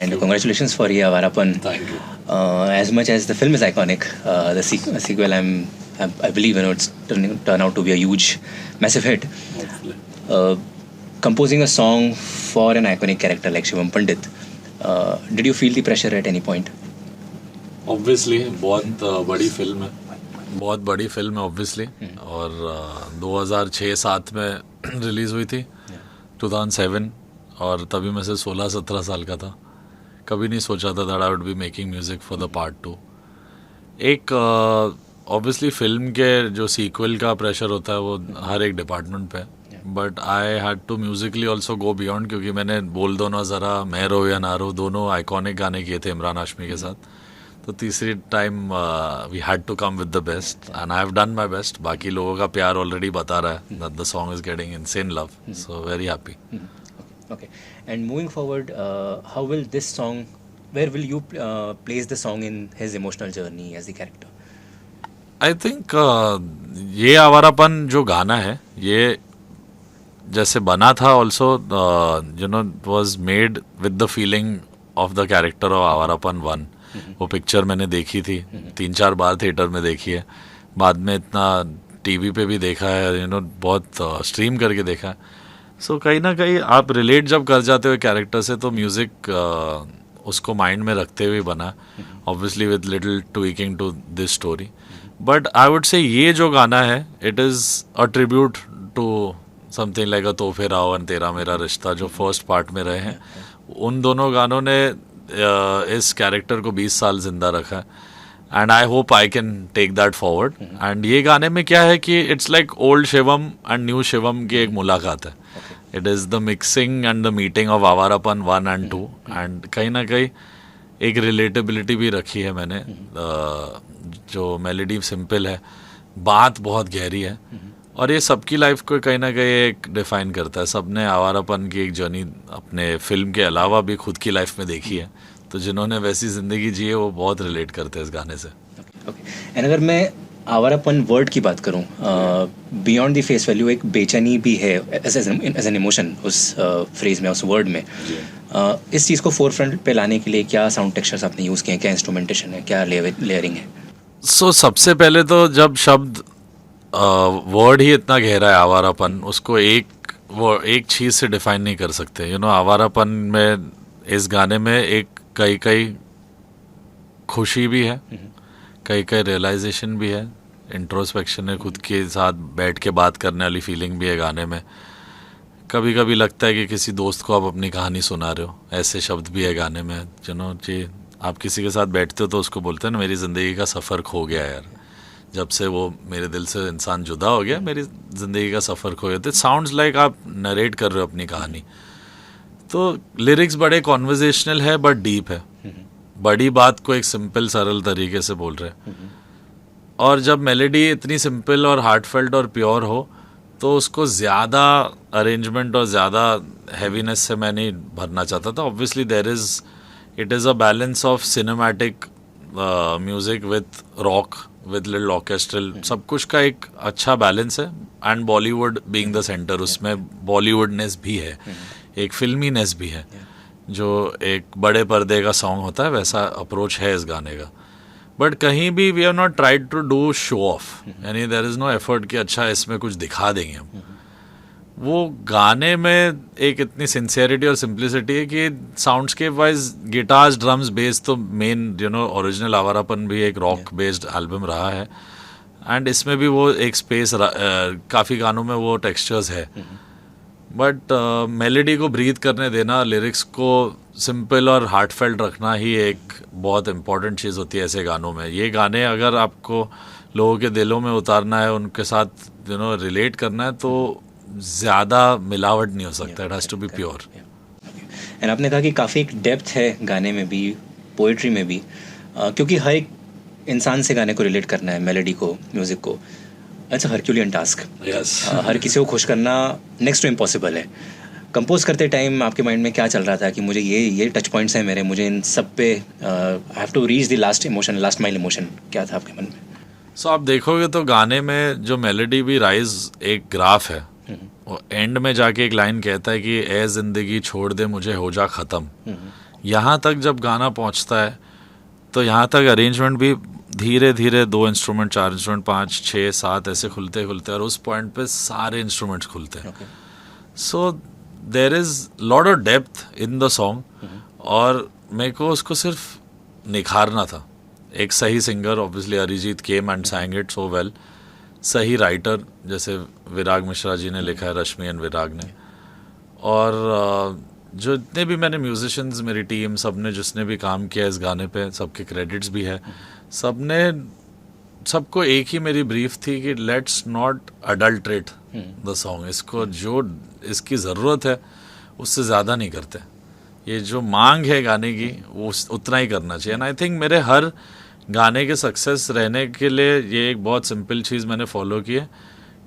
And congratulations for Ye Avarapan. Thank you. As much as the film is iconic, the sequel, I believe, it's turn out to be a huge, massive hit. Hopefully. Uh, Composing a song for an iconic character like Shivam Pandit, did you feel the pressure at any point? Obviously बहुत बड़ी film है, बहुत बड़ी film है obviously. और 2006-07 में release हुई थी, 2007, और तभी मैं से 16-17 साल का था। कभी नहीं सोचा था that I would be making music for the part 2। एक ऑब्वियसली फिल्म के जो सीक्वल का प्रेशर होता है वो हर एक डिपार्टमेंट पे, but I had to musically also go beyond, क्योंकि मैंने बोल दो ना ज़रा, मैं रो या ना रो, दोनों आइकॉनिक गाने किए थे इमरान हाशमी के साथ। तो तीसरी time we had to come with the best and I have done my best. बाकी लोगों का प्यार ऑलरेडी बता रहा है that the song is getting insane love, so very happy. Okay. And moving forward, how will this song, where will you place the song in his emotional journey as the character? I think ये आवारापन जो गाना है, ये जैसे बना था also was made with the feeling of the character of Awarapan 1। वो picture मैंने देखी थी 3-4 बार थिएटर में देखी है, बाद में इतना टीवी पे भी देखा है, बहुत स्ट्रीम करके देखा है। सो कहीं ना कहीं आप रिलेट जब कर जाते हो कैरेक्टर से, तो म्यूज़िक उसको माइंड में रखते हुए बना, obviously with little tweaking to this story. But I would say ये जो गाना है, it is a tribute to something like a तोहफे रावण तेरा मेरा रिश्ता, जो फर्स्ट पार्ट में रहे हैं। उन दोनों गानों ने इस कैरेक्टर को 20 साल जिंदा रखा है, and I hope I can take that forward. And ये गाने में क्या है कि it's like old Shivam and new Shivam की एक मुलाकात है। It is the mixing and the meeting of Awarapan 1 and 2, and कहीं ना कहीं एक रिलेटेबिलिटी भी रखी है मैंने। जो मेलोडी सिंपल है, बात बहुत गहरी है, और ये सबकी लाइफ को कहीं ना कहीं एक डिफाइन करता है। सबने आवारापन की एक जर्नी अपने फिल्म के अलावा भी खुद की लाइफ में देखी है, तो जिन्होंने वैसी ज़िंदगी जी है वो बहुत रिलेट करते हैं इस गाने से। ओके। एंड अगर मैं आवारापन वर्ड की बात करूं, बियॉन्ड द फेस वैल्यू एक बेचैनी भी है एज एन इमोशन उस फ्रेज में, उस वर्ड में। इस चीज़ को फोर फ्रंट पे लाने के लिए क्या साउंड टेक्सचर्स आपने यूज़ किए हैं, क्या इंस्ट्रूमेंटेशन है, क्या लेयरिंग है? सो सबसे पहले तो जब शब्द वर्ड ही इतना गहरा है आवारापन, उसको एक चीज़ से डिफाइन नहीं कर सकते। आवारापन में इस गाने में एक कई खुशी भी है, कई रियलाइजेशन भी है, इंट्रोस्पेक्शन है, खुद के साथ बैठ के बात करने वाली फीलिंग भी है गाने में। कभी कभी लगता है कि किसी दोस्त को आप अपनी कहानी सुना रहे हो, ऐसे शब्द भी है गाने में। जी, आप किसी के साथ बैठते हो तो उसको बोलते हैं ना, मेरी ज़िंदगी का सफ़र खो गया यार, जब से वो मेरे दिल से इंसान जुदा हो गया, मेरी ज़िंदगी का सफ़र खो गया। तो इट साउंड्स लाइक आप नरेट कर रहे हो अपनी कहानी। तो लिरिक्स बड़े कॉन्वर्जेशनल है बट डीप है, बड़ी बात को एक सिंपल सरल तरीके से बोल रहे हैं। और जब मेलोडी इतनी सिंपल और हार्टफेल्ट और प्योर हो, तो उसको ज़्यादा अरेंजमेंट और ज़्यादा हैवीनेस से मैं नहीं भरना चाहता था। Obviously it is a balance of cinematic music with rock with little orchestral, सब कुछ का एक अच्छा बैलेंस है। And Bollywood being the centre, उसमें बॉलीवुडनेस भी है, एक फिल्मीनेस भी है। जो एक बड़े पर्दे का सॉन्ग होता है, वैसा अप्रोच है इस गाने का। बट कहीं भी we have not tried to do show off, यानी देयर इज़ नो एफर्ट कि अच्छा इसमें कुछ दिखा देंगे हम। वो गाने में एक इतनी सिंसियरिटी और सिंप्लिसिटी है कि soundscape wise guitars, drums, base तो मेन ओरिजिनल आवारापन भी एक रॉक बेस्ड एल्बम रहा है, एंड इसमें भी वो एक स्पेस काफ़ी गानों में वो टेक्सचर्स है। बट मेलोडी को ब्रीथ करने देना, लिरिक्स को सिंपल और हार्टफेल्ट रखना ही एक बहुत इम्पॉर्टेंट चीज़ होती है ऐसे गानों में। ये गाने अगर आपको लोगों के दिलों में उतारना है, उनके साथ रिलेट करना है, तो ज़्यादा मिलावट नहीं हो सकता, it has to be pure. And आपने कहा कि काफ़ी एक डेप्थ है गाने में भी, पोइट्री में भी, क्योंकि हर एक इंसान से गाने को रिलेट करना है, मेलोडी को, म्यूज़िक को। It's a Herculean task. हर किसी को खुश करना नेक्स्ट टू इम्पॉसिबल है। कंपोज करते टाइम आपके माइंड में क्या चल रहा था कि मुझे ये टच पॉइंट्स हैं मेरे, मुझे इन सब पे I have to reach the last emotion, last mile emotion, क्या था आपके मन में? सो आप देखोगे तो गाने में जो मेलोडी भी राइज एक ग्राफ है, और एंड में जाके एक लाइन कहता है कि ए ज़िंदगी छोड़ दे मुझे हो जा ख़त्म। यहाँ तक जब गाना पहुँचता है तो यहाँ तक अरेंजमेंट भी धीरे धीरे 2 इंस्ट्रूमेंट, 4 इंस्ट्रूमेंट, 5, 6, 7 ऐसे खुलते खुलते, और उस पॉइंट पे सारे इंस्ट्रूमेंट्स खुलते हैं. So there is lot of depth in the song, और मेरे को उसको सिर्फ निखारना था. एक सही singer, obviously Arijit came and sang it so well. सही राइटर, जैसे विराग मिश्रा जी ने लिखा है, रश्मि एंड विराग ने. और जो इतने भी मैंने म्यूजिशियंस, मेरी टीम, सब ने जिसने भी काम किया इस गाने पे, सबके क्रेडिट्स भी है. सबको एक ही मेरी ब्रीफ थी कि लेट्स नॉट अडल्ट्रेट द सॉन्ग. इसको जो इसकी ज़रूरत है उससे ज़्यादा नहीं करते. ये जो मांग है गाने की वो उतना ही करना चाहिए. एंड आई थिंक मेरे हर गाने के सक्सेस रहने के लिए ये एक बहुत सिंपल चीज़ मैंने फॉलो की है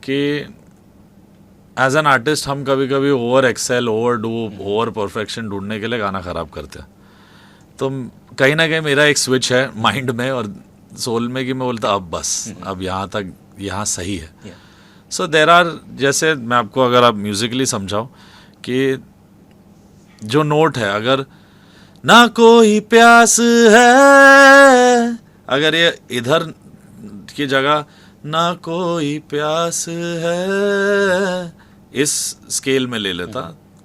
कि एज एन आर्टिस्ट हम कभी कभी over excel, over do, over perfection ढूंढने के लिए गाना ख़राब करते हैं. तो कहीं ना कहीं मेरा एक स्विच है माइंड में और सोल में कि मैं बोलता अब बस, अब यहाँ तक, यहाँ सही है. सो देर आर, जैसे मैं आपको अगर आप म्यूज़िकली समझाओ कि जो नोट है, अगर ना कोई प्यास है, अगर ये इधर की जगह ना कोई प्यास है इस स्केल में ले लेता,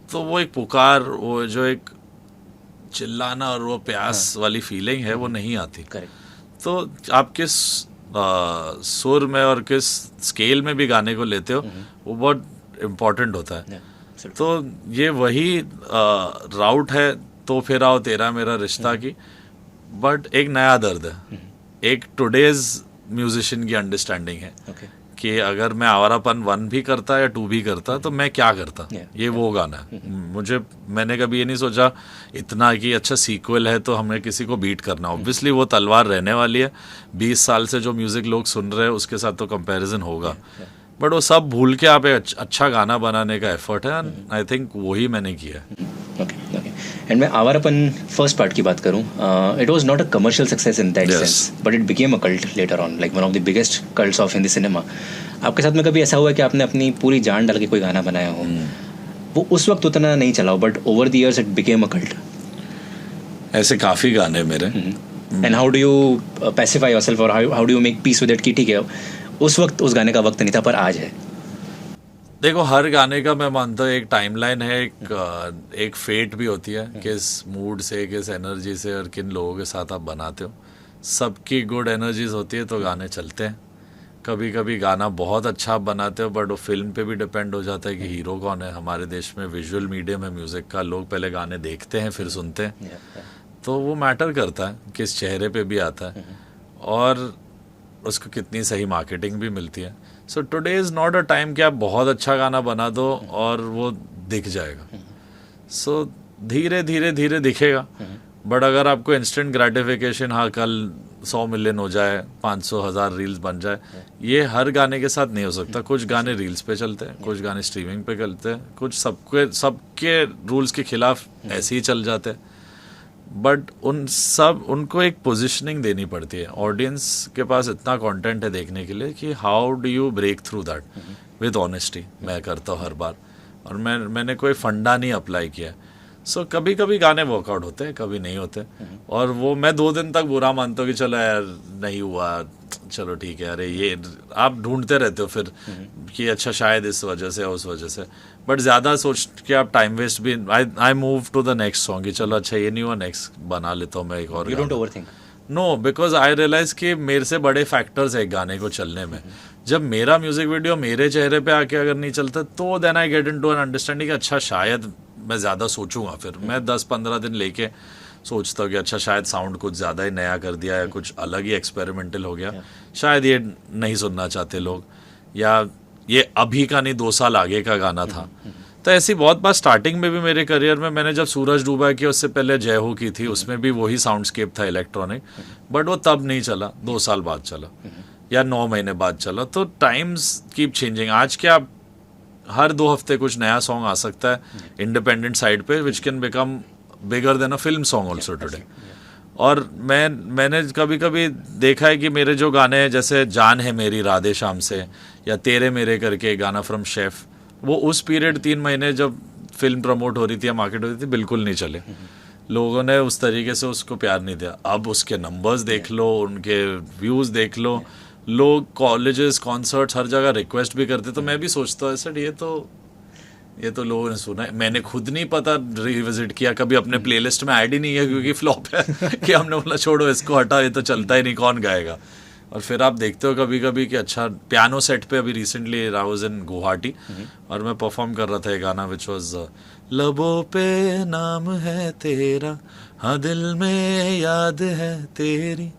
तो वो एक पुकार, वो जो एक चिल्लाना और वो प्यास वाली फीलिंग है वो नहीं आती. तो आप किस सुर में और किस स्केल में भी गाने को लेते हो वो बहुत इम्पोर्टेंट होता है. तो ये वही राउट है, तो फिर आओ तेरा मेरा रिश्ता की, बट एक नया दर्द है, एक टुडेज म्यूजिशियन की अंडरस्टैंडिंग है कि अगर मैं आवारापन 1 भी करता या 2 भी करता तो मैं क्या करता. ये वो गाना है. मैंने कभी ये नहीं सोचा इतना कि अच्छा सीक्वल है तो हमें किसी को बीट करना. ऑब्वियसली वो तलवार रहने वाली है. 20 साल से जो म्यूजिक लोग सुन रहे हैं उसके साथ तो कंपैरिजन होगा, बट वो सब भूल के आप एक अच्छा गाना बनाने का एफर्ट है. आई थिंक वही मैंने किया है. ओके. एंड मैं आवारापन फर्स्ट पार्ट की बात करूं, it was not a commercial success in that sense, but it became a cult later on, like one of the biggest cults of Hindi cinema. आपके साथ में कभी ऐसा हुआ कि आपने अपनी पूरी जान डाल के कोई गाना बनाया हो, वो उस वक्त उतना नहीं चला हो, but over the years it became a cult? ऐसे काफ़ी गाने मेरे. And how do you pacify yourself, और how do you make peace with it कि ठीक है उस वक्त उस गाने का वक्त नहीं था पर आज है? देखो, हर गाने का मैं मानता हूँ एक टाइमलाइन है, एक फेट भी होती है, किस मूड से, किस एनर्जी से और किन लोगों के साथ आप बनाते हो. सबकी गुड एनर्जीज होती है तो गाने चलते हैं. कभी कभी गाना बहुत अच्छा आप बनाते हो बट वो फिल्म पे भी डिपेंड हो जाता है कि हीरो कौन है. हमारे देश में विजुअल मीडियम है म्यूज़िक का, लोग पहले गाने देखते हैं फिर सुनते हैं, तो वो मैटर करता है किस चेहरे पे भी आता है और उसको कितनी सही मार्केटिंग भी मिलती है. So today is not a time कि आप बहुत अच्छा गाना बना दो और वो दिख जाएगा. सो धीरे धीरे धीरे दिखेगा, बट अगर आपको इंस्टेंट ग्रेटिफिकेशन, हाँ कल 100 मिलियन हो जाए, 500,000 रील्स बन जाए, ये हर गाने के साथ नहीं हो सकता. कुछ गाने रील्स पे चलते हैं, कुछ गाने स्ट्रीमिंग पे चलते हैं, कुछ सबके रूल्स के खिलाफ ऐसे ही चल जाते हैं. बट उनको एक पोजीशनिंग देनी पड़ती है. ऑडियंस के पास इतना कंटेंट है देखने के लिए कि how do you break through that with honesty. मैं करता हूँ हर बार, और मैंने कोई फंडा नहीं अप्लाई किया. सो कभी कभी गाने वर्कआउट होते हैं, कभी नहीं होते, और वो मैं 2 दिन तक बुरा मानता हूँ कि चलो यार नहीं हुआ, चलो ठीक है. अरे ये आप ढूंढते रहते हो फिर कि अच्छा शायद इस वजह से उस वजह से, बट ज़्यादा सोच के आप टाइम वेस्ट भी. I move to the next song कि चलो अच्छा ये नहीं हुआ, नेक्स्ट बना लेता हूँ मैं एक और. You don't overthink? No, because I realise कि मेरे से बड़े फैक्टर्स है एक गाने को चलने में. जब मेरा म्यूजिक वीडियो मेरे चेहरे पे आके अगर नहीं चलता तो then I get into an understanding अच्छा शायद मैं ज़्यादा सोचूंगा. फिर मैं 10-15 दिन लेके सोचता हूँ कि अच्छा शायद साउंड कुछ ज़्यादा ही नया कर दिया है, कुछ अलग ही एक्सपेरिमेंटल हो गया, शायद ये नहीं सुनना चाहते लोग, या ये अभी का नहीं 2 साल आगे का गाना था. तो ऐसी बहुत बार स्टार्टिंग में भी मेरे करियर में, मैंने जब सूरज डूबा की उससे पहले जय हो की थी, उसमें भी वही साउंडस्केप था इलेक्ट्रॉनिक, बट वो तब नहीं चला, 2 साल बाद चला या 9 महीने बाद चला. तो टाइम्स कीप चेंजिंग. आज क्या हर 2 हफ्ते कुछ नया सॉन्ग आ सकता है इंडिपेंडेंट साइड पे, which can become bigger than a film song also today. और मैंने कभी कभी देखा है कि मेरे जो गाने हैं, जैसे जान है मेरी राधे श्याम से, या तेरे मेरे करके गाना फ्रॉम शेफ, वो उस पीरियड 3 महीने जब फिल्म प्रमोट हो रही थी या मार्केट हो रही थी बिल्कुल नहीं चले. लोगों ने उस तरीके से उसको प्यार नहीं दिया। अब उसके नंबर्स देख लो, उनके व्यूज़ देख लो, लोग कॉलेजेस कॉन्सर्ट्स हर जगह रिक्वेस्ट भी करते, तो मैं भी सोचता हूँ सर ये तो लोगों ने सुना है, मैंने खुद नहीं पता रिविजिट किया कभी, अपने प्लेलिस्ट में ऐड ही नहीं है क्योंकि फ्लॉप है कि हमने बोला छोड़ो इसको, हटा, ये तो चलता ही नहीं, कौन गाएगा। और फिर आप देखते हो कभी कभी कि अच्छा पियानो सेट पे, अभी recently I was in Guwahati और मैं परफॉर्म कर रहा था एक गाना विच वाज लबों पे नाम है तेरा, हाँ दिल में याद है तेरी,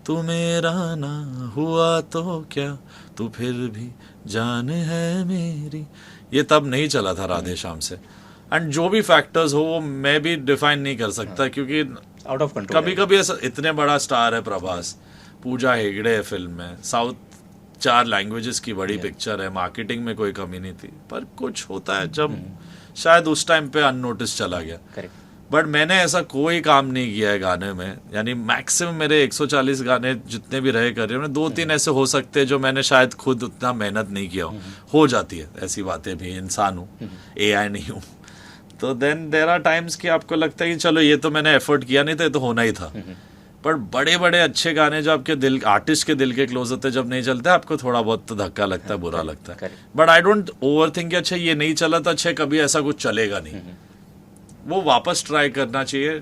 तू मेरा ना हुआ तो क्या, तू फिर भी जान है मेरी। ये तब नहीं चला था राधे श्याम से। एंड जो भी फैक्टर्स हो वो मैं भी डिफाइन नहीं कर सकता क्योंकि आउट ऑफ कंट्रोल। कभी कभी ऐसा, इतने बड़ा स्टार है प्रभास, पूजा हेगड़े है फिल्म में, साउथ 4 लैंग्वेजेस की बड़ी पिक्चर है, मार्केटिंग में कोई कमी नहीं थी, पर कुछ होता है जब शायद उस टाइम पे अननोटिस चला गया। करेक्ट। बट मैंने ऐसा कोई काम नहीं किया है गाने में, यानी मैक्सिमम मेरे 140 गाने जितने भी रहे कर रहे हैं, 2-3 ऐसे हो सकते हैं जो मैंने शायद खुद उतना मेहनत नहीं किया हो जाती है ऐसी बातें भी, इंसान हूँ, AI नहीं हूँ। तो देन देयर आर टाइम्स कि आपको लगता है कि चलो ये तो मैंने एफर्ट किया नहीं था, ये तो होना ही था। पर बड़े बड़े अच्छे गाने जो आपके दिल, आर्टिस्ट के दिल के क्लोज होते हैं, जब नहीं चलते आपको थोड़ा बहुत तो धक्का लगता है, बुरा लगता है। But I don't over think, अच्छा ये नहीं चला तो अच्छा कभी ऐसा कुछ चलेगा नहीं, वो वापस ट्राई करना चाहिए।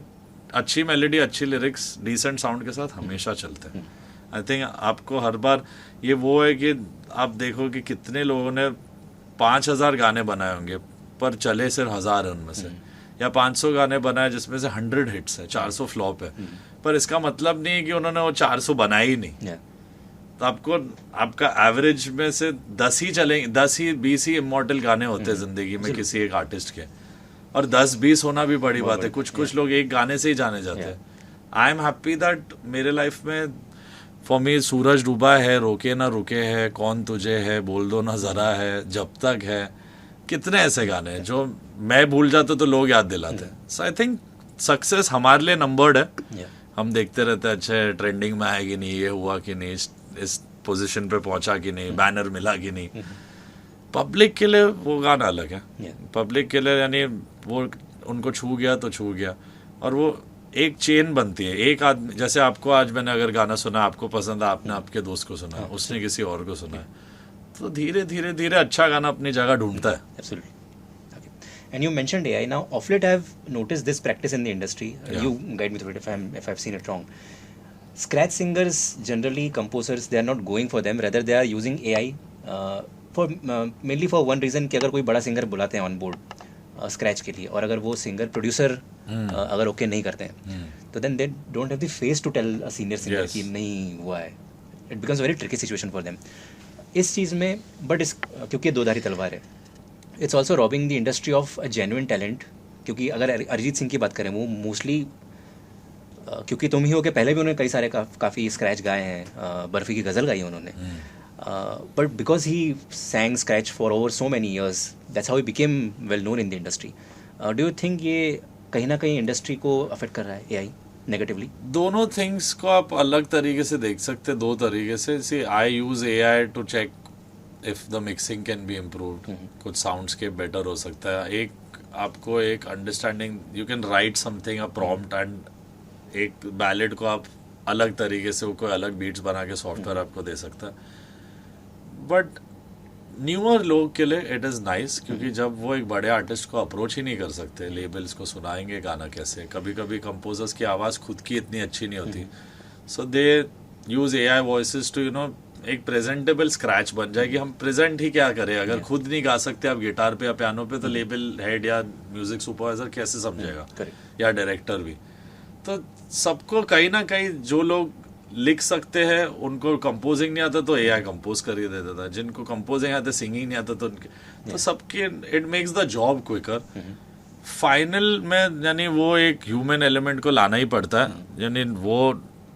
अच्छी मेलोडी, अच्छी लिरिक्स, डिसेंट साउंड के साथ हमेशा चलते हैं। आई थिंक आपको हर बार ये वो है कि आप देखो कि कितने लोगों ने 5000 गाने बनाए होंगे पर चले सिर्फ 1000 है उनमें से, या 500 गाने बनाए जिसमें से 100 हिट्स है, 400 फ्लॉप है, पर इसका मतलब नहीं है कि उन्होंने वो 400 बनाए ही नहीं। तो आपको आपका एवरेज में से 10 ही चलेंगे, 10 ही 20 ही इमॉर्टल गाने होते हैं जिंदगी में किसी एक आर्टिस्ट के, और 10-20 होना भी बड़ी बात है। कुछ लोग एक गाने से ही जाने जाते हैं। आई एम हैप्पी दैट मेरे लाइफ में फॉर मी सूरज डूबा है, रोके ना रुके है, कौन तुझे है, बोल दो ना जरा है, जब तक है, कितने ऐसे गाने हैं जो मैं भूल जाता तो लोग याद दिलाते हैं। सो आई थिंक सक्सेस हमारे लिए नंबर्ड है। हम देखते रहते हैं अच्छे ट्रेंडिंग में आए कि नहीं, ये हुआ कि नहीं, इस पोजीशन पे पहुंचा कि नहीं, बैनर मिला कि नहीं। पब्लिक के लिए वो गाना अलग है। पब्लिक के लिए यानी वो उनको छू गया तो छू गया, और वो एक चेन बनती है। एक आदमी, जैसे आपको आज मैंने अगर गाना सुना, आपको पसंद है, आपने आपके दोस्त को सुना, उसने किसी और को सुना है, तो धीरे धीरे धीरे अच्छा गाना अपनी जगह ढूंढता है। Absolutely. Okay. And you mentioned AI. Now, of late, I've noticed this practice in the industry. You guide me through it if I've seen it wrong. Scratch singers, generally composers, they are not going for them. Rather, they are using AI for mainly for one reason कि अगर कोई बड़ा singer बुलाते हैं on board scratch के लिए, और अगर वो सिंगर प्रोड्यूसर अगर ओके नहीं करते हैं, तो then they don't have the face to tell a senior singer कि नहीं हुआ है। It becomes very tricky situation for them इस चीज़ में। बट इस क्योंकि दो धारी तलवार है, it's also robbing the industry of a genuine talent. क्योंकि अगर अरिजीत सिंह की बात करें, वो मोस्टली क्योंकि तुम ही हो के पहले भी उन्होंने कई सारे काफ़ी स्क्रैच गाए हैं, बर्फ़ी की गज़ल गाई है उन्होंने, but because he सैंग scratch for over so many years, that's how he became well known in the industry. Do you think ये कहीं ना कहीं इंडस्ट्री को अफेक्ट कर रहा है AI नेगेटिवली? दोनों थिंग्स को आप अलग तरीके से देख सकते हैं, दो तरीके से। See I use AI to check if the mixing can be improved, कुछ साउंड्स के बेटर हो सकता है। एक आपको एक understanding, you can write something a prompt, and एक बैलेड को आप अलग तरीके से, कोई अलग बीट्स बना के सॉफ्टवेयर आपको दे सकता है। बट न्यूअर लोग के लिए इट इज़ नाइस, क्योंकि जब वो एक बड़े आर्टिस्ट को अप्रोच ही नहीं कर सकते, लेबल्स को सुनाएंगे गाना कैसे, कभी कभी कंपोजर्स की आवाज़ खुद की इतनी अच्छी नहीं होती, सो दे यूज़ AI वॉइसेस टू एक प्रेजेंटेबल स्क्रैच बन जाए कि हम प्रेजेंट ही क्या करें। अगर खुद नहीं गा सकते आप गिटार पे या पियानो पे, तो लेबल हेड या म्यूजिक सुपरवाइजर कैसे समझेगा, या डायरेक्टर भी। तो सबको कहीं ना कहीं, जो लोग लिख सकते हैं उनको कंपोजिंग नहीं आता तो AI कंपोज कर ही दे देता है, जिनको कंपोजिंग आता, सिंगिंग नहीं आता तो उनके, तो सबके it makes the job quicker. Final में यानी वो एक ह्यूमन एलिमेंट को लाना ही पड़ता है, यानी वो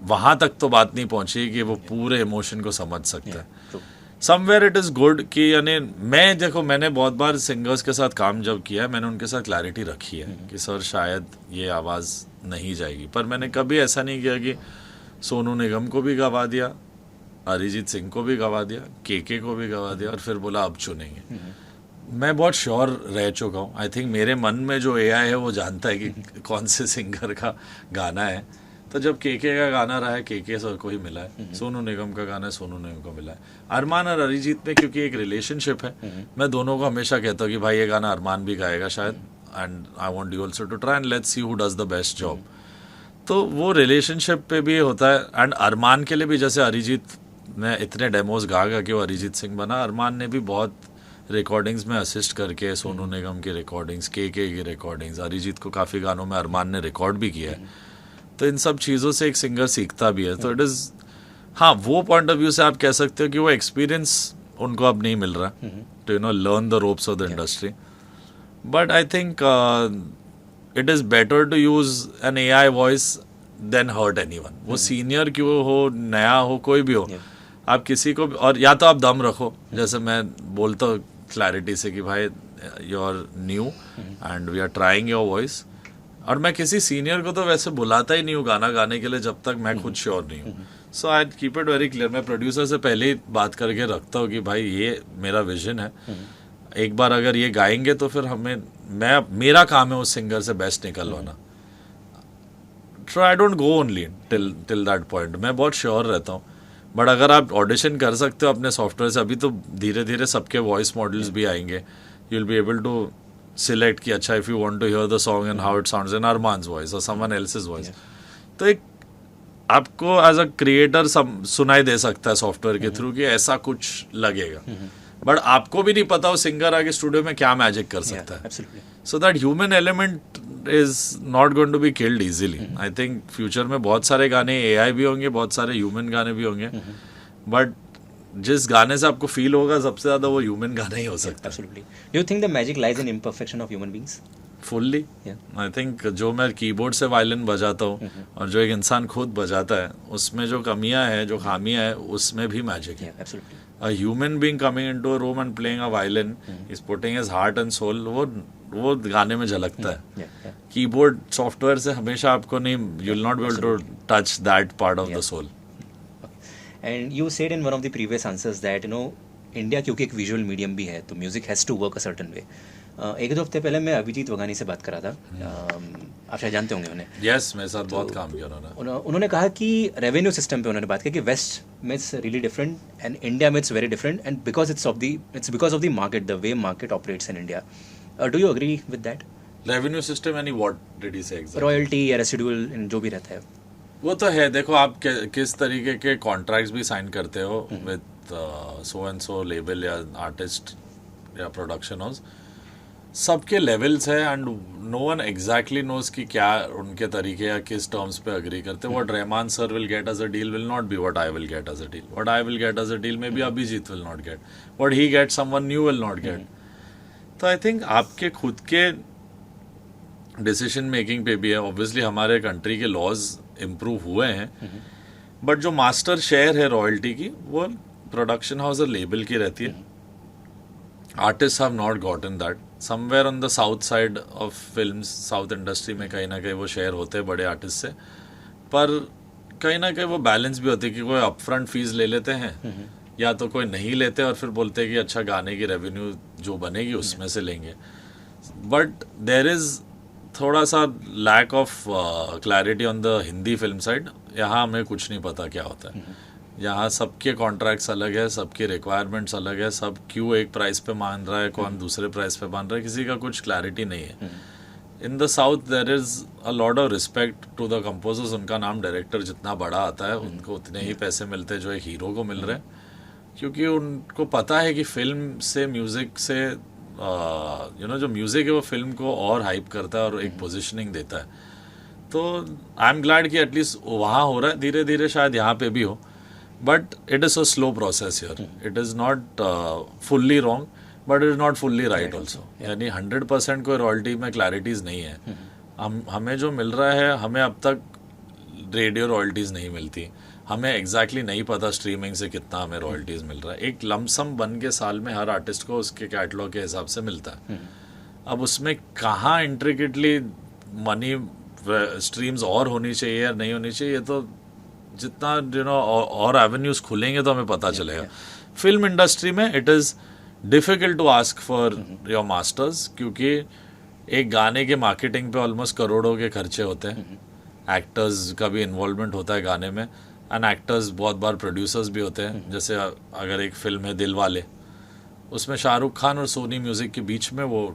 वहां तक तो बात नहीं पहुंची कि वो पूरे इमोशन को समझ सकता है। समवेयर इट इज गुड कि यानी मैं देखो, मैंने बहुत बार सिंगर्स के साथ काम जब किया है, मैंने उनके साथ क्लैरिटी रखी है कि सर शायद ये आवाज़ नहीं जाएगी, पर मैंने कभी ऐसा नहीं किया कि सोनू निगम को भी गवा दिया, अरिजीत सिंह को भी गवा दिया, KK को भी गवा दिया, और फिर बोला अब चुनेंगे। मैं बहुत श्योर रह चुका हूँ. आई थिंक मेरे मन में जो एआई है वो जानता है कि कौन से सिंगर का गाना है. तो जब केके का गाना रहा है केके सर को ही मिला है, सोनू निगम का गाना है सोनू निगम को मिला है. अरमान और अरिजीत में क्योंकि एक रिलेशनशिप है, मैं दोनों को हमेशा कहता हूँ कि भाई ये गाना अरमान भी गाएगा शायद, and I want you also to try and let's see who does the best job. तो वो रिलेशनशिप पे भी होता है. एंड अरमान के लिए भी जैसे अरिजीत ने इतने डेमोज गा के वो अरिजीत सिंह बना, अरमान ने भी बहुत रिकॉर्डिंग्स में असिस्ट करके सोनू निगम की रिकॉर्डिंग्स, के की रिकॉर्डिंग्स, अरिजीत को काफ़ी गानों में अरमान ने रिकॉर्ड भी किया है. तो इन सब चीज़ों से एक सिंगर सीखता भी है. तो इट इज़, हाँ, वो पॉइंट ऑफ व्यू से आप कह सकते हो कि वो एक्सपीरियंस उनको अब नहीं मिल रहा to learn the ropes of the industry. But I think it is better to use an AI voice than hurt anyone. वो सीनियर क्यों हो, नया हो, कोई भी हो, आप किसी को, और या तो आप दम रखो, जैसे मैं बोलता हूँ क्लैरिटी से कि भाई you are new and we are trying your voice. और मैं किसी सीनियर को तो वैसे बुलाता ही नहीं हूँ गाना गाने के लिए जब तक मैं खुद श्योर नहीं हूँ. So I keep it very clear. मैं प्रोड्यूसर से पहले ही बात करके रखता हूँ कि भाई ये मेरा विजन है, एक बार अगर ये गाएंगे तो फिर मेरा काम है उस सिंगर से बेस्ट निकलवाना. So I don't go only till that point. मैं बहुत श्योर रहता हूँ. बट अगर आप ऑडिशन कर सकते हो अपने सॉफ्टवेयर से, अभी तो धीरे धीरे सबके वॉइस मॉडल्स भी आएंगे, you will be able to select कि अच्छा if you want to hear the song and how it sounds in Armaan's voice और समवन एल्सेस वॉइस, तो एक आपको एज अ क्रिएटर सुनाई दे सकता है सॉफ्टवेयर के थ्रू कि ऐसा कुछ लगेगा. बट आपको भी नहीं पता वो सिंगर आके स्टूडियो में क्या मैजिक कर सकता है. So that human element is not going to be killed easily. I think future में बहुत सारे गाने AI भी होंगे, बहुत सारे ह्यूमन गाने भी होंगे, बट जिस गाने से आपको फील होगा सबसे ज्यादा वो ह्यूमन गाना ही हो सकता है. Absolutely. Do you think the magic lies in imperfection of human beings? Fully. I think जो मैं कीबोर्ड से वायलिन बजाता हूँ और जो एक इंसान खुद बजाता है, उसमें जो कमियां हैं, जो खामियां हैं, उसमें भी मैजिक है. Absolutely. A human being coming into a room and playing a violin is putting his heart and soul, वो गाने में झलकता है. कीबोर्ड सॉफ्टवेयर से हमेशा आपको नहीं, you will not be able to touch that part of the soul. And you said in one of the previous answers that India क्योंकि एक विजुअल मीडियम भी है तो music has to work a certain way. एक दो हफ्ते पहले मैं अभिजीत वगानी से बात कर रहा था, आप शायद जानते होंगे उन्हें. यस, मेरे साथ बहुत काम किया उन्होंने कहा कि रेवेन्यू सिस्टम पे उन्होंने बात की कि वेस्ट में it's really different and India में it's very different, and it's because of the market, the way market operates in India. Do you agree with that? Revenue system यानी what did he say exactly? Royalty या residual जो भी रहता है वो तो है. देखो आप किस तरीके के कॉन्ट्रैक्ट्स भी साइन करते हो with so and so label या आर्टिस्ट या प्रोडक्शन हाउस, सबके लेवल्स है and no one exactly knows कि क्या उनके तरीके या किस टर्म्स पे अग्री करते हैं. What Rahman sir will get as a deal will not be what I will get as a deal. What I will get as a deal may be Abhijeet will not get. What he get someone new will not get. तो I think आपके खुद के decision making पे भी है. Obviously हमारे country के laws improve हुए हैं, बट जो मास्टर शेयर है रॉयल्टी की वो प्रोडक्शन हाउस और लेबल की रहती है. Artist have not gotten that. Somewhere on the south side of films, south industry में कहीं ना कहीं वो शेयर होते हैं बड़े आर्टिस्ट से, पर कहीं ना कहीं वो बैलेंस भी होती है कि कोई अपफ्रंट फीस ले लेते हैं या तो कोई नहीं लेते और फिर बोलते हैं कि अच्छा गाने की रेवेन्यू जो बनेगी उसमें से लेंगे. बट देयर इज़ थोड़ा सा lack of clarity on the Hindi film side. यहाँ हमें कुछ नहीं पता क्या होता है. यहाँ सबके कॉन्ट्रैक्ट्स अलग है, सबके रिक्वायरमेंट्स अलग है, सब क्यों एक प्राइस पे मान रहा है, कौन दूसरे प्राइस पे मान रहा है, किसी का कुछ क्लैरिटी नहीं है. In the south there is a lot of respect to the composers. उनका नाम डायरेक्टर जितना बड़ा आता है उनको उतने ही पैसे मिलते हैं जो एक हीरो को मिल रहे हैं, क्योंकि उनको पता है कि फिल्म से, म्यूज़िक से जो म्यूज़िक है वो फिल्म को और हाइप करता है और एक पोजिशनिंग देता है. तो आई एम ग्लैड कि एटलीस्ट वहाँ हो रहा है धीरे धीरे, शायद यहाँ पे भी हो, but it is a slow process here. It is not fully wrong but it is not fully right also. यानी 100% कोई रॉयल्टी में क्लैरिटीज़ नहीं है. हमें जो मिल रहा है, हमें अब तक रेडियो रॉयल्टीज़ नहीं मिलती, हमें एग्जैक्टली नहीं पता स्ट्रीमिंग से कितना हमें रॉयल्टीज़ मिल रहा है. एक लमसम बन के साल में हर आर्टिस्ट को उसके कैटलॉग के हिसाब से मिलता है. अब उसमें कहाँ इंट्रिकेटली मनी स्ट्रीम्स और होनी चाहिए या नहीं होनी चाहिए, तो जितना और एवेन्यूज़ खुलेंगे तो हमें पता चलेगा. फिल्म इंडस्ट्री में it is difficult to ask for your masters, क्योंकि एक गाने के मार्केटिंग पे ऑलमोस्ट करोड़ों के खर्चे होते हैं, एक्टर्स का भी इन्वॉल्वमेंट होता है गाने में, एंड एक्टर्स बहुत बार प्रोड्यूसर्स भी होते हैं। जैसे अगर एक फिल्म है दिलवाले, उसमें शाहरुख खान और सोनी म्यूजिक के बीच में वो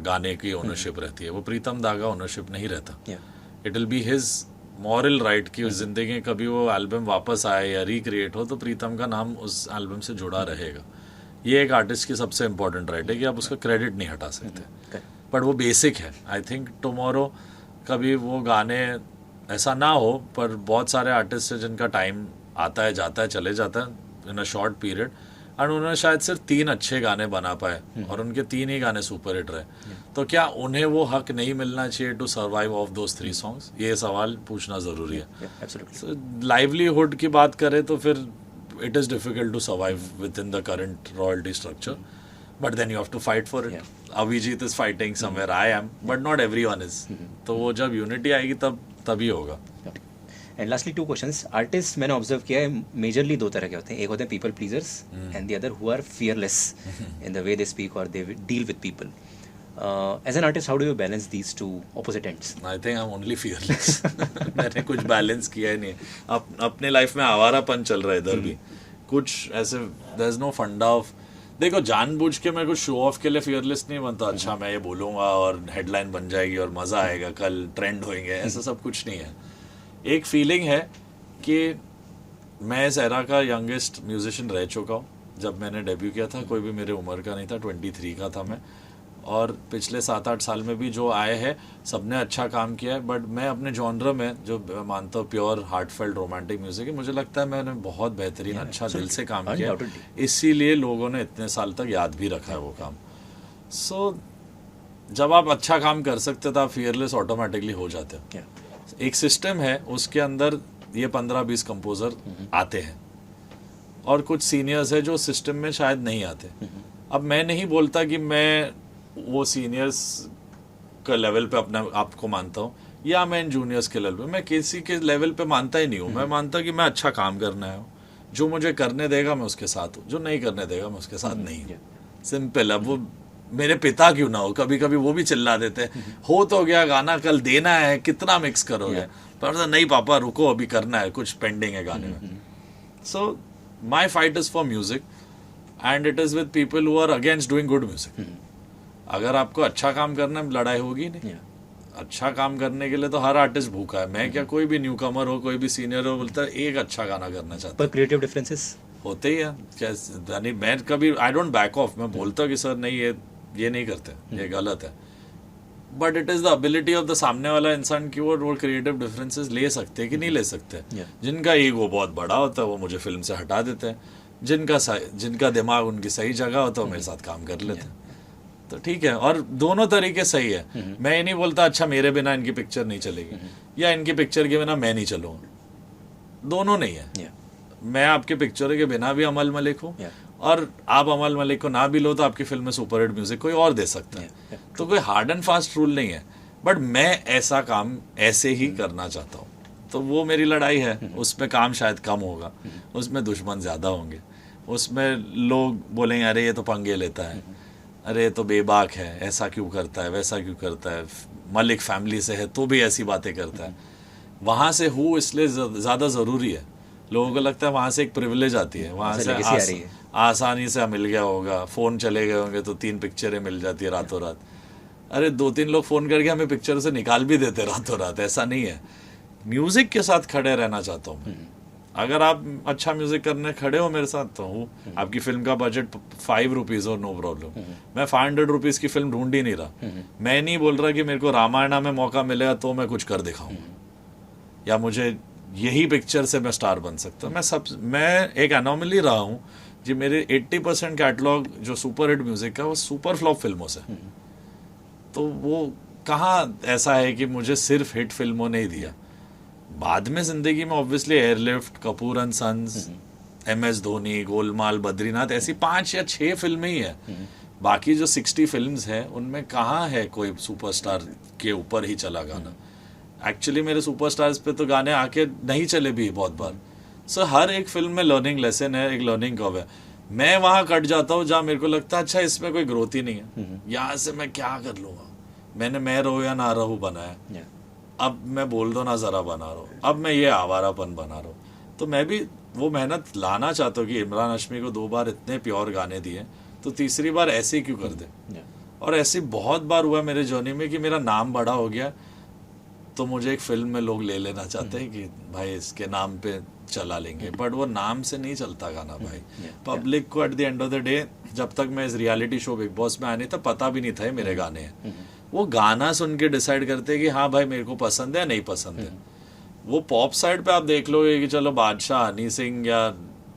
गाने की ओनरशिप रहती है, वो प्रीतम दागा ओनरशिप नहीं रहता। It will be his moral right कि उस जिंदगी में कभी वो एल्बम वापस आए या रिक्रिएट हो तो प्रीतम का नाम उस एल्बम से जुड़ा रहेगा। ये एक आर्टिस्ट की सबसे इंपॉर्टेंट राइट है कि आप उसका क्रेडिट नहीं हटा सकते, बट वो बेसिक है। आई थिंक टुमारो कभी वो गाने ऐसा ना हो, पर बहुत सारे आर्टिस्ट हैं जिनका टाइम आता है जाता है चले जाता है इन अ शॉर्ट पीरियड, एंड उन्होंने शायद सिर्फ 3 अच्छे गाने बना पाए और उनके 3 ही गाने सुपर हिट रहे। तो क्या उन्हें वो हक नहीं मिलना चाहिए to survive off those 3 songs? ये सवाल पूछना ज़रूरी है। लाइवलीहुड की बात करें तो फिर it is difficult to survive within the current royalty structure, but then you have to fight for it. Abhijeet is fighting somewhere, I am, but not everyone is. तो वो जब यूनिटी आएगी तभी होगा। And lastly 2 questions. आर्टिस्ट मैंने observe किया है majorly 2 तरह के होते हैं, एक होते हैं people pleasers and the other who are fearless in the way they speak और they deal with people. As an artist how do you balance these 2 opposite ends? I think I am only fearless. मैंने कुछ balance किया ही नहीं। अपने life में आवारापन चल रहा है इधर भी कुछ ऐसे। देयर इज नो फंडा ऑफ, देखो जानबूझ के मैं कुछ शो ऑफ के लिए फियरलेस नहीं बनता। अच्छा मैं ये बोलूँगा और हेडलाइन बन जाएगी और मज़ा आएगा, कल ट्रेंड होएंगे, ऐसा सब कुछ नहीं है। एक फीलिंग है कि मैं इस एरा का यंगेस्ट म्यूजिशियन रह चुका हूँ। जब मैंने डेब्यू किया था कोई भी मेरे उम्र का नहीं था, 23 का था मैं, और पिछले 7-8 साल में भी जो आए हैं सबने अच्छा काम किया है। बट मैं अपने जॉनर में जो मानता हूँ प्योर हार्टफेल्ट रोमांटिक म्यूजिक है, मुझे लगता है मैंने बहुत बेहतरीन अच्छा दिल से काम किया, इसीलिए लोगों ने इतने साल तक याद भी रखा है वो काम। सो जब आप अच्छा काम कर सकते तो आप फियरलेस ऑटोमेटिकली हो जाते हो। एक सिस्टम है, उसके अंदर ये 15-20 कंपोजर आते हैं और कुछ सीनियर्स है जो सिस्टम में शायद नहीं आते। अब मैं नहीं बोलता कि मैं वो सीनियर्स का लेवल पे अपने आप को मानता हूँ या मैं इन जूनियर्स के लेवल पे, मैं किसी के लेवल पे मानता ही नहीं हूँ। मैं मानता कि मैं अच्छा काम करना है, जो मुझे करने देगा मैं उसके साथ हूँ, जो नहीं करने देगा मैं उसके साथ नहीं हूँ। सिंपल। अब वो मेरे पिता क्यों ना हो, कभी कभी वो भी चिल्ला देते हैं, हो तो गया गाना, कल देना है, कितना मिक्स करोगे? पर नहीं पापा रुको, अभी करना है, कुछ पेंडिंग है गाने में। So my fight is for music and it is with people who are against doing good music. अगर आपको अच्छा काम करना है, लड़ाई होगी नहीं। अच्छा काम करने के लिए तो हर आर्टिस्ट भूखा है। मैं क्या, कोई भी न्यू कमर हो, कोई भी सीनियर हो, बोलता है एक अच्छा गाना करना चाहता है। पर क्रिएटिव डिफरेंसेस होते ही है। यानी मैं कभी आई डोंट बैक ऑफ, मैं बोलता हूँ कि सर नहीं ये नहीं करते, ये गलत है। But it is the ability of the सामने वाला इंसान की वो क्रिएटिव डिफरेंसेस ले सकते हैं कि नहीं ले सकते। जिनका ईगो बहुत बड़ा होता है वो मुझे फिल्म से हटा देते हैं, जिनका दिमाग उनकी सही जगह होता है वो मेरे साथ काम कर लेते हैं। तो ठीक है, और दोनों तरीके सही है। मैं ये नहीं बोलता अच्छा मेरे बिना इनकी पिक्चर नहीं चलेगी या इनकी पिक्चर के बिना मैं नहीं चलूँगा, दोनों नहीं है। मैं आपके पिक्चर के बिना भी अमल मलिक हूँ और आप अमल मलिक को ना भी लो तो आपकी फिल्म में सुपर हिट म्यूजिक कोई और दे सकता है। तो कोई हार्ड एंड फास्ट रूल नहीं है, बट मैं ऐसा काम ऐसे ही करना चाहता हूँ। तो वो मेरी लड़ाई है। उसमें काम शायद कम होगा, उसमें दुश्मन ज़्यादा होंगे, उसमें लोग बोलेंगे अरे ये तो पंगे लेता है, अरे ये तो बेबाक है, ऐसा क्यों करता है, वैसा क्यों करता है, मलिक फैमिली से है तो भी ऐसी बातें करता है। वहाँ से हूँ इसलिए ज़्यादा ज़रूरी है। लोगों को लगता है वहाँ से एक प्रिविलेज आती है, वहाँ से आसानी से मिल गया होगा, फ़ोन चले गए होंगे तो 3 पिक्चरें मिल जाती है रातों रात। अरे 2-3 लोग फ़ोन करके हमें पिक्चर से निकाल भी देते रातों रात, ऐसा नहीं है। म्यूज़िक के साथ खड़े रहना चाहता हूँ। अगर आप अच्छा म्यूज़िक करने खड़े हो मेरे साथ तो हूँ। आपकी फिल्म का बजट 5 रुपीज़ हो, नो प्रॉब्लम। मैं 500 रुपीज़ की फिल्म ढूंढ ही नहीं रहा। मैं नहीं बोल रहा कि मेरे को रामायणा में मौका मिलेगा तो मैं कुछ कर दिखाऊँ या मुझे यही पिक्चर से मैं स्टार बन सकता हूँ। मैं एक एनोमली रहा हूँ जी। मेरे 80% कैटलॉग जो सुपर हिट म्यूजिक का वो सुपर फ्लॉप फिल्मों से। तो वो कहाँ ऐसा है कि मुझे सिर्फ हिट फिल्मों ने ही दिया। बाद में जिंदगी में obviously Airlift, Kapoor and Sons, MS Dhoni, Golmaal, Badrinath, ऐसी 5 या 6 फिल्में ही है। बाकी जो 60 फिल्म्स हैं उनमें कहाँ है कोई सुपरस्टार के ऊपर ही चला गाना। एक्चुअली मेरे सुपरस्टार्स पे तो गाने आके नहीं चले भी बहुत बार। सो हर एक फिल्म में लर्निंग लेसन है, एक लर्निंग कर्व है। मैं वहां कट जाता हूँ जहाँ मेरे को लगता है अच्छा इसमें कोई ग्रोथ ही नहीं है, यहाँ से मैं क्या कर लूंगा, मैंने मैं रहूं या ना रहूं बनाया, Yeah. अब मैं बोल दो ना जरा बना रहा हूँ, अब मैं ये आवारापन बना रहा हूँ। तो मैं भी वो मेहनत लाना चाहता हूँ कि इमरान हाशमी को 2 बार इतने प्योर गाने दिए, तो तीसरी बार ऐसे ही क्यों कर दे। Yeah. और ऐसी बहुत बार हुआ मेरे जर्नी में कि मेरा नाम बड़ा हो गया, तो मुझे एक फिल्म में लोग ले लेना चाहते हैं कि भाई इसके नाम पे चला लेंगे, बट वो नाम से नहीं चलता गाना भाई। पब्लिक को at the end of the day, जब तक मैं इस रियलिटी शो बिग बॉस में आया नहीं था, पता भी नहीं था ये मेरे गाने हैं। वो गाना सुन के डिसाइड करते हैं कि हाँ भाई मेरे को पसंद है या नहीं पसंद है। वो पॉप साइड पे आप देख लोगे कि चलो बादशाह, हनी सिंह या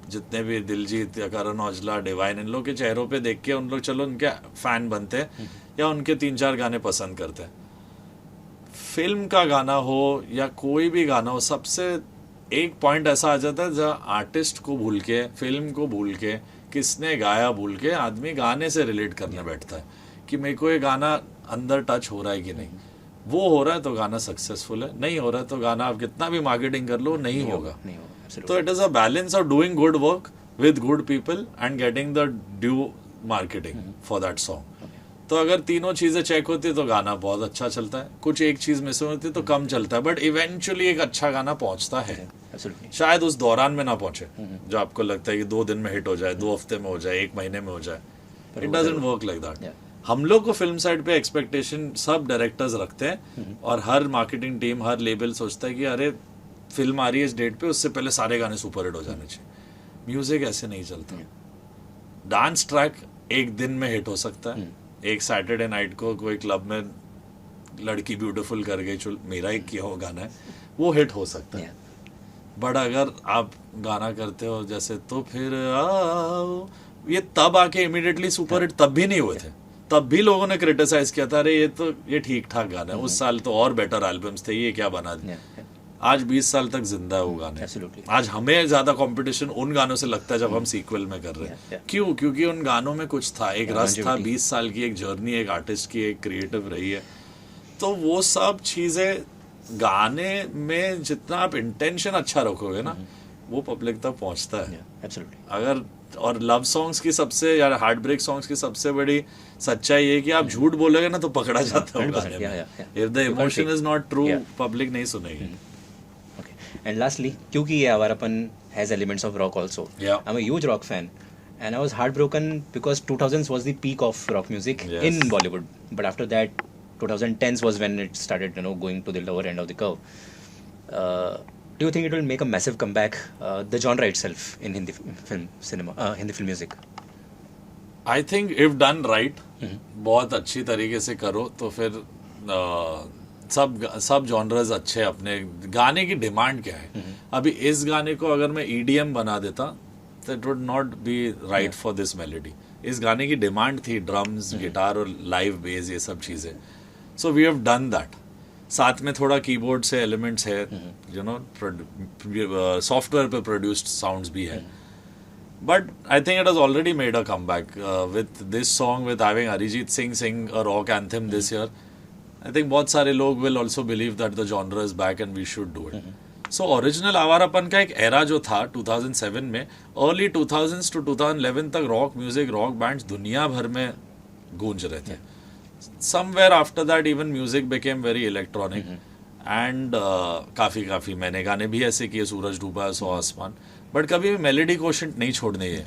जितने भी दिलजीत या करण औजला, डिवाइन, इन लोग के चेहरों पे देख के उन लोग चलो उनके फैन बनते हैं या उनके 3-4 गाने पसंद करते हैं। फिल्म का गाना हो या कोई भी गाना हो, सबसे एक पॉइंट ऐसा आ जाता है जहाँ आर्टिस्ट को भूल के, फिल्म को भूल के, किसने गाया भूल के आदमी गाने से रिलेट करने बैठता है कि मेरे को ये गाना अंदर टच हो रहा है कि नहीं। वो हो रहा है तो गाना सक्सेसफुल है, नहीं हो रहा है तो गाना आप कितना भी मार्केटिंग कर लो नहीं होगा। तो it is a balance of doing good work with good people and getting the due marketing for that song. तो अगर तीनों चीजें चेक होती तो गाना बहुत अच्छा चलता है, कुछ एक चीज मिस होती तो कम चलता है, बट इवेंचुअली एक अच्छा गाना पहुंचता है। शायद उस दौरान में ना पहुंचे जो आपको लगता है कि 2 दिन में हिट हो जाए, 2 हफ्ते में हो जाए, 1 महीने में हो जाए। It doesn't work like that. हम लोग को फिल्म साइड पे एक्सपेक्टेशन सब डायरेक्टर्स रखते हैं और हर मार्केटिंग टीम, हर लेबल सोचता है कि अरे फिल्म आ रही है इस डेट पे, उससे पहले सारे गाने सुपर हिट हो जाने चाहिए। म्यूजिक ऐसे नहीं चलता। डांस ट्रैक एक दिन में हिट हो सकता है, एक सैटरडे नाइट को कोई क्लब में लड़की ब्यूटीफुल कर गई, मेरा एक किया हो गाना है, वो हिट हो सकता है। बट अगर आप गाना करते हो जैसे तो फिर आओ, ये तब आके इमीडिएटली सुपर हिट तब भी नहीं हुए थे, तब भी लोगों ने क्रिटिसाइज किया था, अरे ये ठीक ठाक गाना है, उस साल तो और बेटर एल्बम्स थे, ये क्या बना दिया। आज 20 साल तक जिंदा है वो गाने। आज हमें ज्यादा कंपटीशन उन गानों से लगता है जब हम सीक्वल में कर रहे हैं। क्यों? क्योंकि उन गानों में कुछ था, एक रस था, 20 साल की एक जर्नी, एक आर्टिस्ट की एक क्रिएटिव रही है। तो वो सब चीजें गाने में जितना आप इंटेंशन अच्छा रखोगे ना, वो पब्लिक तक पहुंचता है। अगर और लव सॉन्ग्स की सबसे या हार्ट ब्रेक सॉन्ग्स की सबसे बड़ी सच्चाई ये कि आप झूठ बोलोगे ना तो पकड़ा जाता है गाने में। If the emotion is not true, public नहीं सुनेगी। And lastly, क्योंकि ये Awarapan has elements of rock also. I'm a huge rock fan, and I was heartbroken because 2000s was the peak of rock music in Bollywood. But after that, 2010s was when it started, going to the lower end of the curve. Do you think it will make a massive comeback? The genre itself in Hindi film music. I think if done right, बहुत अच्छी तरीके से करो तो फिर सब genres अच्छे। अपने गाने की डिमांड क्या है? अभी इस गाने को अगर मैं EDM बना देता तो it would not be right for this melody. इस गाने की डिमांड थी ड्रम्स, गिटार और लाइव बेस, ये सब चीजें। So we have done that. साथ में थोड़ा कीबोर्ड से एलिमेंट्स है, सॉफ्टवेयर पे प्रोड्यूस्ड साउंड्स भी है। But I think it has already made a comeback with this song, with having Arijit Singh sing a rock anthem this year. I think बहुत सारे लोग will also believe that the genre is back and we should do it. So original Awarapan का एक era जो था 2007 में, early 2000s to 2011 तक rock music, rock bands दुनिया भर में गूंज रहे थे। Somewhere after that even music became very electronic and काफी मैंने गाने भी ऐसे किए, सूरज डूबा, सौ आसमान, बट कभी मेलेडी कोशेंट नहीं छोड़ने है।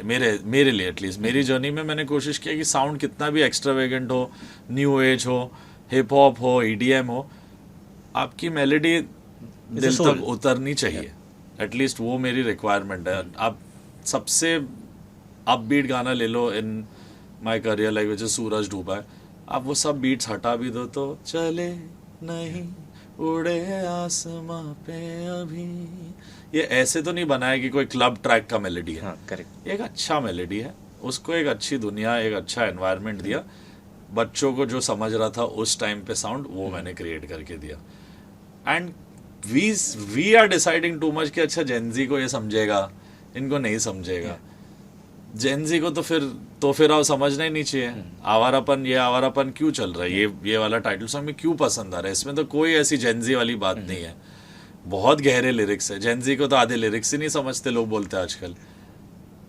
मेरे लिए एटलीस्ट मेरी जर्नी में मैंने कोशिश किया कि साउंड कितना भी एक्स्ट्रावेगेंट हो, न्यू एज हो, हिप हॉप हो, EDM हो, आपकी मेलोडी दिल तक उतरनी चाहिए। एटलीस्ट वो मेरी रिक्वायरमेंट है। आप सबसे अपबीट गाना ले लो in my career like which is सूरज डूबा है, आप वो सब बीट्स हटा भी दो तो चले नहीं उड़े आसमां पे अभी, ये ऐसे तो नहीं बनाया कि कोई क्लब ट्रैक का मेलोडी है। करेक्ट। एक अच्छा मेलोडी है, उसको एक अच्छी दुनिया, एक अच्छा एनवायरनमेंट दिया, बच्चों को जो समझ रहा था उस टाइम पे साउंड, वो मैंने क्रिएट करके दिया। And we are deciding too much कि अच्छा जेनजी को ये समझेगा, इनको नहीं समझेगा। जेनजी को तो फिर आप समझना ही नहीं चाहिए। आवारापन क्यों चल रहा है, ये वाला टाइटल सॉन्ग में क्यों पसंद आ रहा है, इसमें तो कोई ऐसी जेनजी वाली बात नहीं है। बहुत गहरे लिरिक्स है, जेनजी को तो आधे लिरिक्स ही नहीं समझते लोग बोलते हैं आजकल।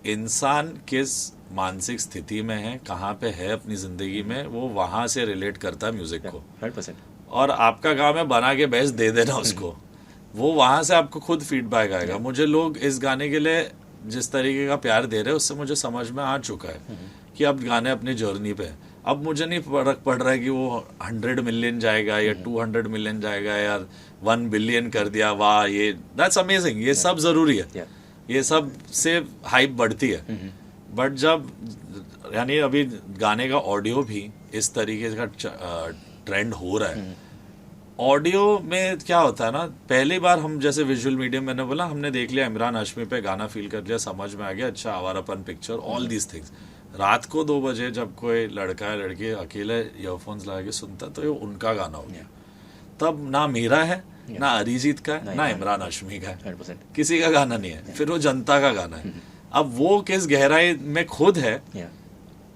इंसान किस मानसिक स्थिति में है, कहाँ पे है अपनी जिंदगी में, वो वहां से रिलेट करता है म्यूजिक को। 100%। और आपका काम है बना के बेस्ट दे देना उसको, वो वहां से आपको खुद फीडबैक आएगा। मुझे लोग इस गाने के लिए जिस तरीके का प्यार दे रहे हैं उससे मुझे समझ में आ चुका है कि अब गाने अपनी जर्नी पे है। अब मुझे नहीं फर्क पड़ रहा है कि वो 100 मिलियन जाएगा या 200 मिलियन जाएगा या 1 बिलियन कर दिया, वाह ये दैट्स अमेजिंग, ये सब जरूरी है, ये सब से हाइप बढ़ती है। बट जब यानी अभी गाने का ऑडियो भी इस तरीके का ट्रेंड हो रहा है, ऑडियो में क्या होता है ना, पहली बार हम जैसे विजुअल मीडियम, मैंने बोला हमने देख लिया इमरान हाशमी पे, गाना फील कर लिया, समझ में आ गया, अच्छा Awarapan picture, all these things. रात को 2 बजे जब कोई लड़का है लड़की अकेले ईयरफोन्स लगा के सुनता तो ये उनका गाना हो गया। तब ना मेरा है, ना अरिजीत का है, ना इमरान हाशमी का है, 100%। किसी का गाना नहीं है, फिर वो जनता का गाना है। अब वो किस गहराई में खुद है,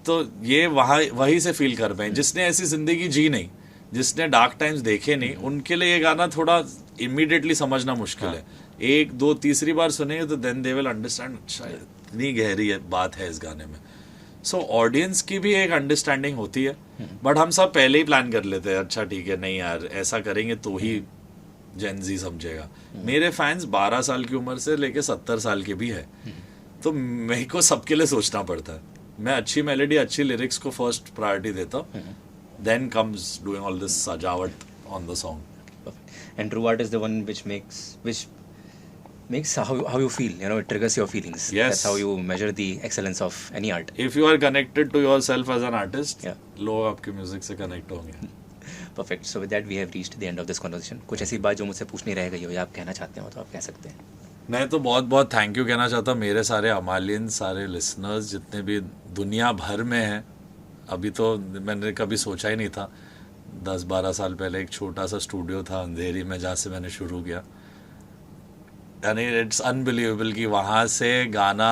तो ये वही से फील कर पाए। जिसने ऐसी जिंदगी जी नहीं, जिसने डार्क टाइम्स देखे नहीं, उनके लिए ये गाना थोड़ा इमीडिएटली समझना मुश्किल है। 1, 2, तीसरी बार सुनेंगे तो देन दे विल अंडरस्टैंड, शायद इतनी गहरी बात है इस गाने में। सो ऑडियंस की भी एक अंडरस्टैंडिंग होती है, बट हम सब पहले ही प्लान कर लेते हैं, अच्छा ठीक है, नहीं यार ऐसा करेंगे तो ही जेन जी समझेगा। मेरे फैंस 12 साल की उम्र से लेके 70 साल के भी है, तो मेरे को सबके लिए सोचना पड़ता है। मैं अच्छी मेलोडी, अच्छी लिरिक्स को फर्स्ट प्रायोरिटी देता हूँ, then comes doing all this सजावट on the song. And true art is the one which makes how you feel, you know, it triggers your feelings. Yes. That's how you measure the excellence of any art. If you are connected to yourself as an artist, Yeah. लोग आपके music से connect होंगे। Perfect. So with that we have reached the end of this conversation. कुछ ऐसी बात जो मुझसे पूछनी रह गई हो या आप कहना चाहते हो तो आप कह सकते हैं। मैं तो बहुत बहुत थैंक यू कहना चाहता हूँ मेरे सारे अमालियन, सारे लिसनर्स जितने भी दुनिया भर में हैं। अभी तो मैंने कभी सोचा ही नहीं था, 10-12 साल पहले एक छोटा सा स्टूडियो था अंधेरी में जहाँ से मैंने शुरू किया, यानी इट्स अनबिलीवेबल कि वहाँ से गाना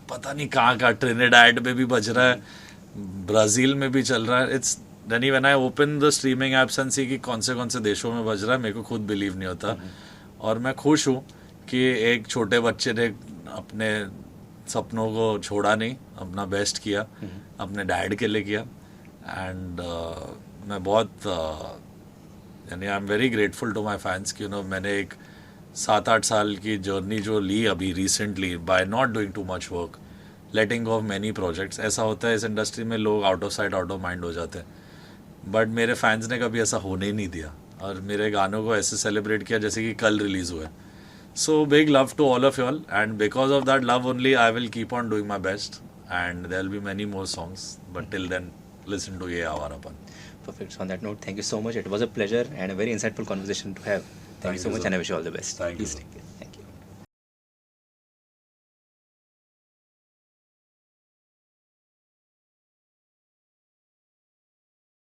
पता नहीं कहाँ का, ट्रिनिडाड में भी बज रहा है, ब्राज़ील में भी चल रहा है। इट्स यानी when I open the streaming apps and see कि कौन से देशों में बज रहा है, मेरे को खुद बिलीव नहीं होता। और मैं खुश हूँ कि एक छोटे बच्चे ने अपने सपनों को छोड़ा नहीं, अपना बेस्ट किया, अपने डैड के लिए किया। एंड मैं बहुत यानी I am very grateful to my fans कि मैंने एक 7-8 साल की जर्नी जो ली अभी recently, by not doing too much work, letting go of many projects. ऐसा होता है इस इंडस्ट्री में, लोग out of sight out of mind हो जाते हैं, बट मेरे फैंस ने कभी ऐसा होने ही नहीं दिया और मेरे गानों को ऐसे सेलिब्रेट किया जैसे कि कल रिलीज़ हुआ है। So big love to all of you all, and because of that love only I will keep on doing my best, and there will be many more songs, but till then listen to Ye Aavarapan. Perfect. So on that note, thank you so much. It was a pleasure and a very insightful conversation to have. Thank you so much, and I wish you all the best. Thank you. Please take care.